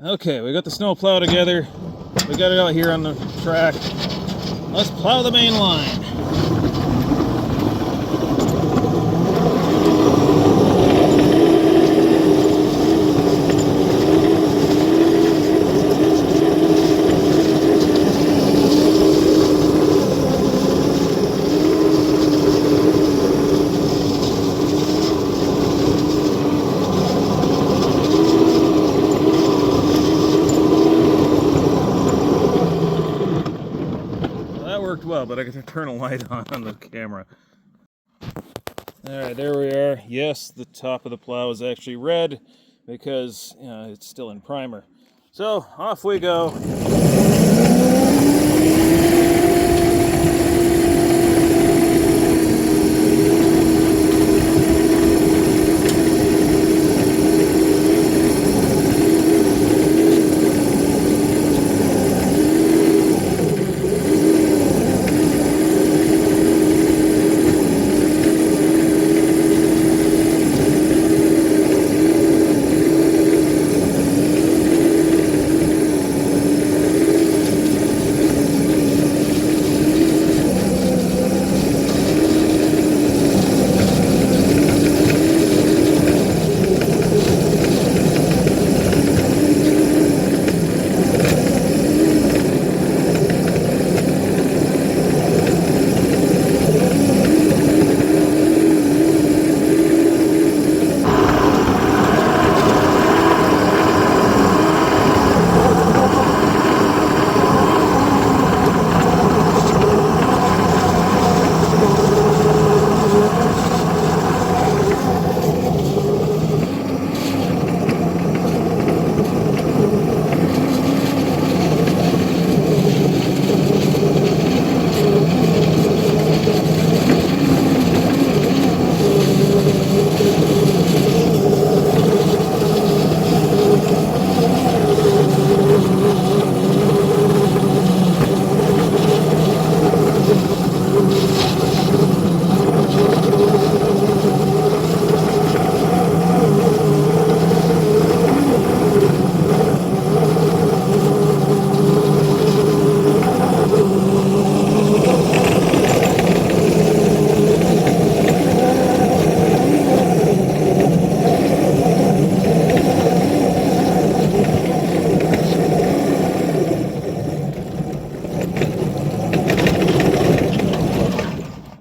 Okay, we got the snow plow together. We got it out here on the track. Let's plow the main line. Worked well, but I got to turn a light on the camera. Alright, there we are. Yes, the top of the plow is actually red because it's still in primer. So, off we go.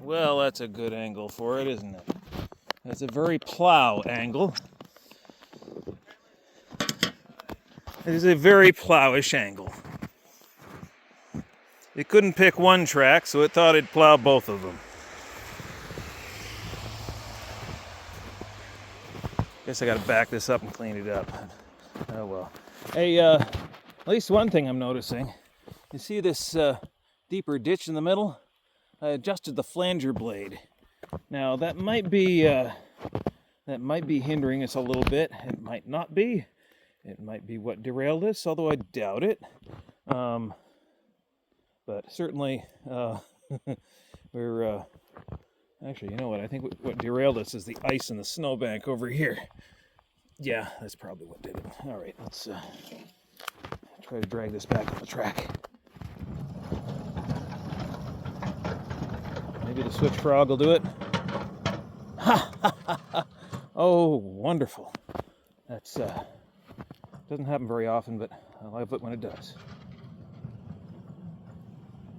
Well, that's a good angle for it, isn't it? That's a very plow angle. It is a very plowish angle. It couldn't pick one track, so it thought it'd plow both of them. Guess I gotta back this up and clean it up. Oh well. Hey, at least one thing I'm noticing. You see this deeper ditch in the middle? I adjusted the flanger blade. Now that might be hindering us a little bit. It might not be. It might be what derailed us, although I doubt it. But certainly, we're actually, you know what? I think what derailed us is the ice in the snowbank over here. Yeah, that's probably what did it. All right, let's try to drag this back on the track. Maybe the switch frog will do it. Ha ha ha ha! Oh, wonderful. That's doesn't happen very often, but I love it when it does.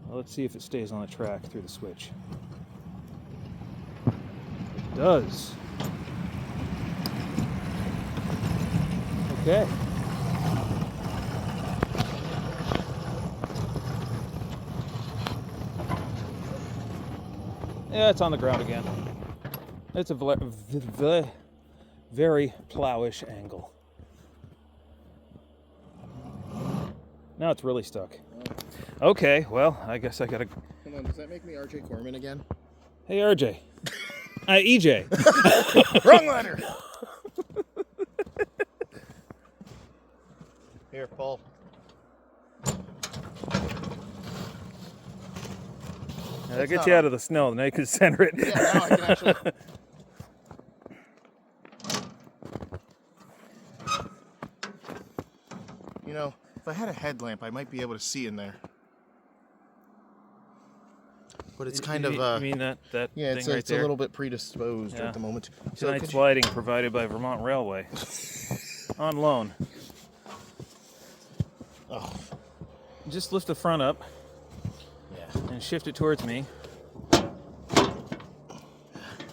Well, let's see if it stays on the track through the switch. It does. Okay. Yeah, it's on the ground again. It's a very plowish angle. Now it's really stuck. Okay, well, I guess I gotta... Come on, does that make me RJ Corman again? Hey, RJ. EJ. Wrong letter! Here, Paul. I'll get you out of the snow, and now you can center it. Yeah, now I can actually... You know, if I had a headlamp, I might be able to see in there. But it's kind of, You mean that yeah, thing it's, right it's there? a little bit predisposed Yeah. at the moment. So Tonight's could you- lighting provided by Vermont Railway. On loan. Oh, Just lift the front up yeah. and shift it towards me.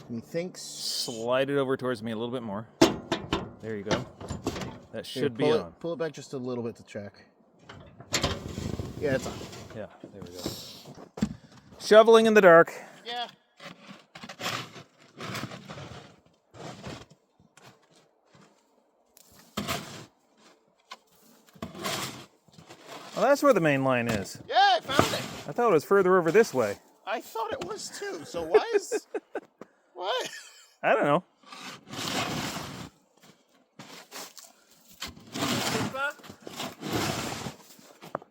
Methinks. Slide it over towards me a little bit more. There you go. That Here, should be pull on. Pull it back just a little bit to check. Yeah, it's on. Yeah, there we go. Shoveling in the dark. Yeah. Well, that's where the main line is. Yeah, I found it. I thought it was further over this way. I thought it was too. So why is what? I don't know.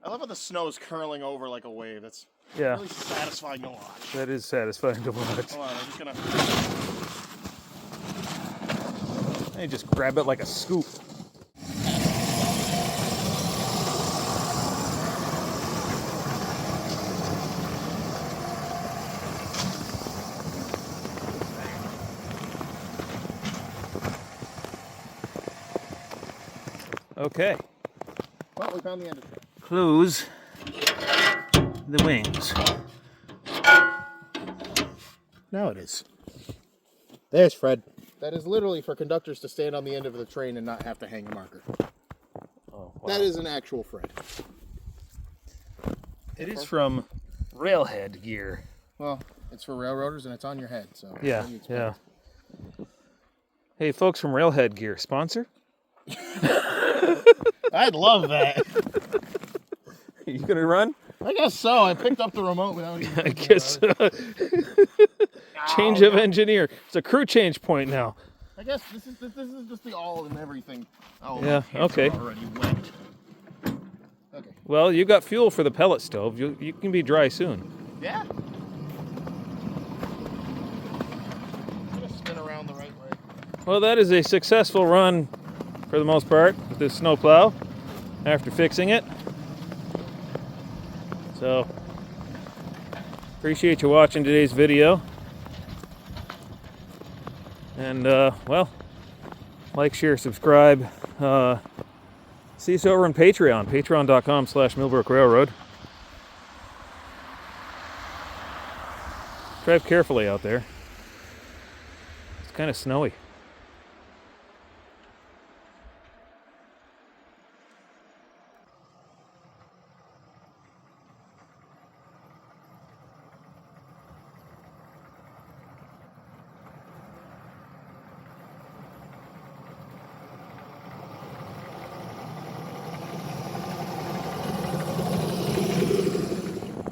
I love how the snow is curling over like a wave. That's Yeah, really satisfying to watch. that is satisfying to watch. Hold on, I'm just gonna. And you just grab it like a scoop. Okay, Well, we found the end of it. close the wings. Now it is. There's Fred. That is literally for conductors to stand on the end of the train and not have to hang a marker. Oh, wow. That is an actual Fred. It is from Railhead Gear. Well, it's for railroaders and it's on your head, so. Yeah, maybe it's yeah. Hey, folks from Railhead Gear, sponsor? I'd love that. You gonna run? I guess so. I picked up the remote without even I thinking guess about it. change of engineer. It's a crew change point now. I guess this is just the all and everything. Oh, Yeah, my hands are okay. already wet. Okay. Well, you got fuel for the pellet stove. You can be dry soon. Yeah. I'm gonna spin around the right way. Well, that is a successful run for the most part with this snowplow after fixing it. So, appreciate you watching today's video. And, well, like, share, subscribe. See us over on Patreon, patreon.com/Millbrook Railroad. Drive carefully out there. It's kind of snowy.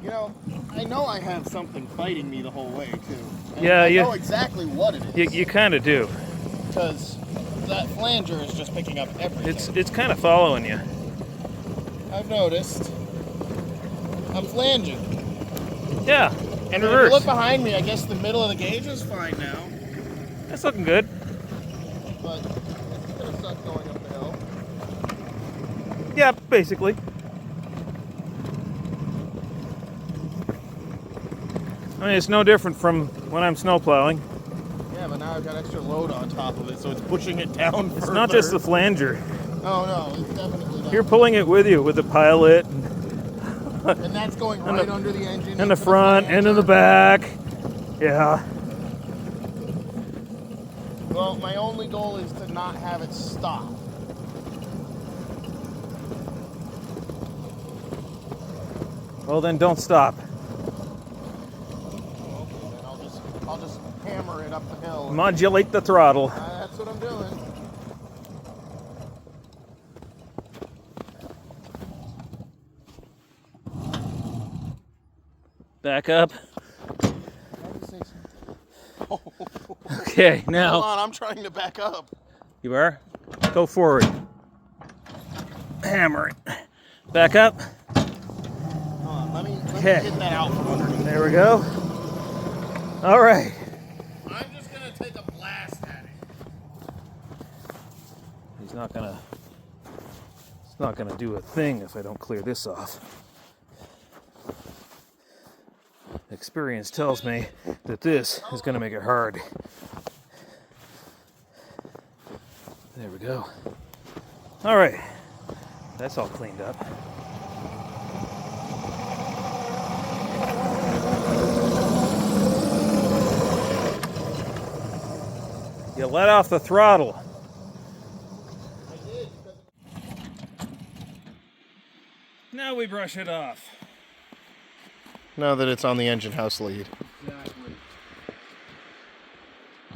You know, I know I have something fighting me the whole way too. And Yeah, I you- know exactly what it is. You kind of do. Because that flanger is just picking up everything. It's kind of following you. I've noticed. I'm flanging. Yeah, And reverse. if you look behind me, I guess the middle of the gauge is fine now. That's looking good. But it's gonna suck going up the hill. Yeah, basically. I mean, it's no different from when I'm snowplowing. Yeah, but now I've got extra load on top of it, so it's pushing it down It's further. not just the flanger. Oh no, it's definitely not. You're pulling it with you with the pilot And that's going right under the engine. in the into front and in the flanger. back. Yeah. Well, my only goal is to not have it stop. Well, then don't stop. Okay, then I'll just hammer it up the hill. Modulate the throttle. That's what I'm doing. Back up. Why do you say so? Okay, Hold now on, I'm trying to back up. you are. Go forward. Hammer it. Back up. Hold on, let me Okay. get that out from underneath. There we go. All right. I'm just gonna take a blast at it. He's not gonna It's not going to do a thing if I don't clear this off. Experience tells me that this is going to make it hard. There we go. All right, that's all cleaned up. You let off the throttle. I did. Now we brush it off. Now that it's on the engine house lead. Exactly.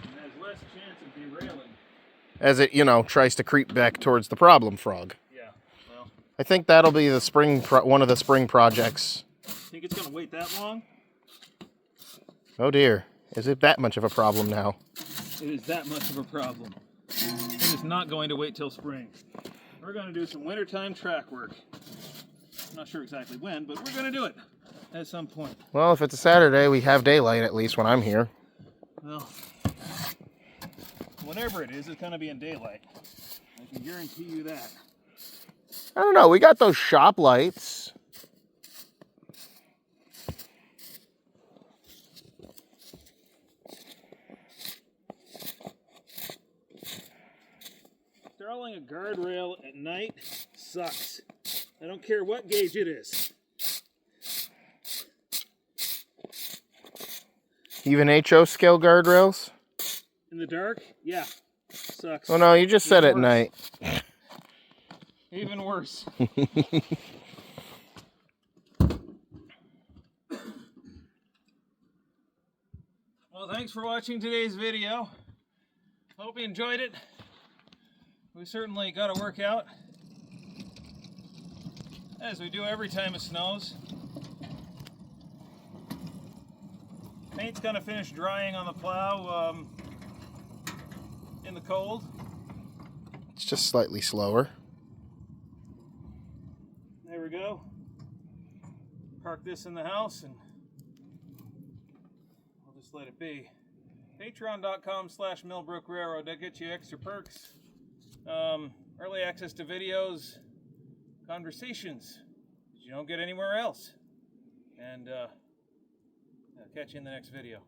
And has less chance of derailing. As it, tries to creep back towards the problem frog. Yeah, well. I think that'll be the one of the spring projects. Think it's going to wait that long? Oh dear. Is it that much of a problem now? It is that much of a problem. It is not going to wait till spring. We're going to do some wintertime track work. I'm not sure exactly when, but we're going to do it at some point. Well, if it's a Saturday, we have daylight at least when I'm here. Well, whatever it is, it's going to be in daylight. I can guarantee you that. I don't know. We got those shop lights. Installing a guardrail at night sucks. I don't care what gauge it is. Even HO scale guardrails? In the dark? Yeah. Sucks. Oh no, you just said at Worse. night. Even worse. Well, thanks for watching today's video. Hope you enjoyed it. We certainly got to work out, as we do every time it snows. Paint's gonna finish drying on the plow in the cold. It's just slightly slower. There we go. Park this in the house and we'll just let it be. Patreon.com/Millbrook Railroad. That gets you extra perks. Early access to videos, conversations that you don't get anywhere else. And I'll catch you in the next video.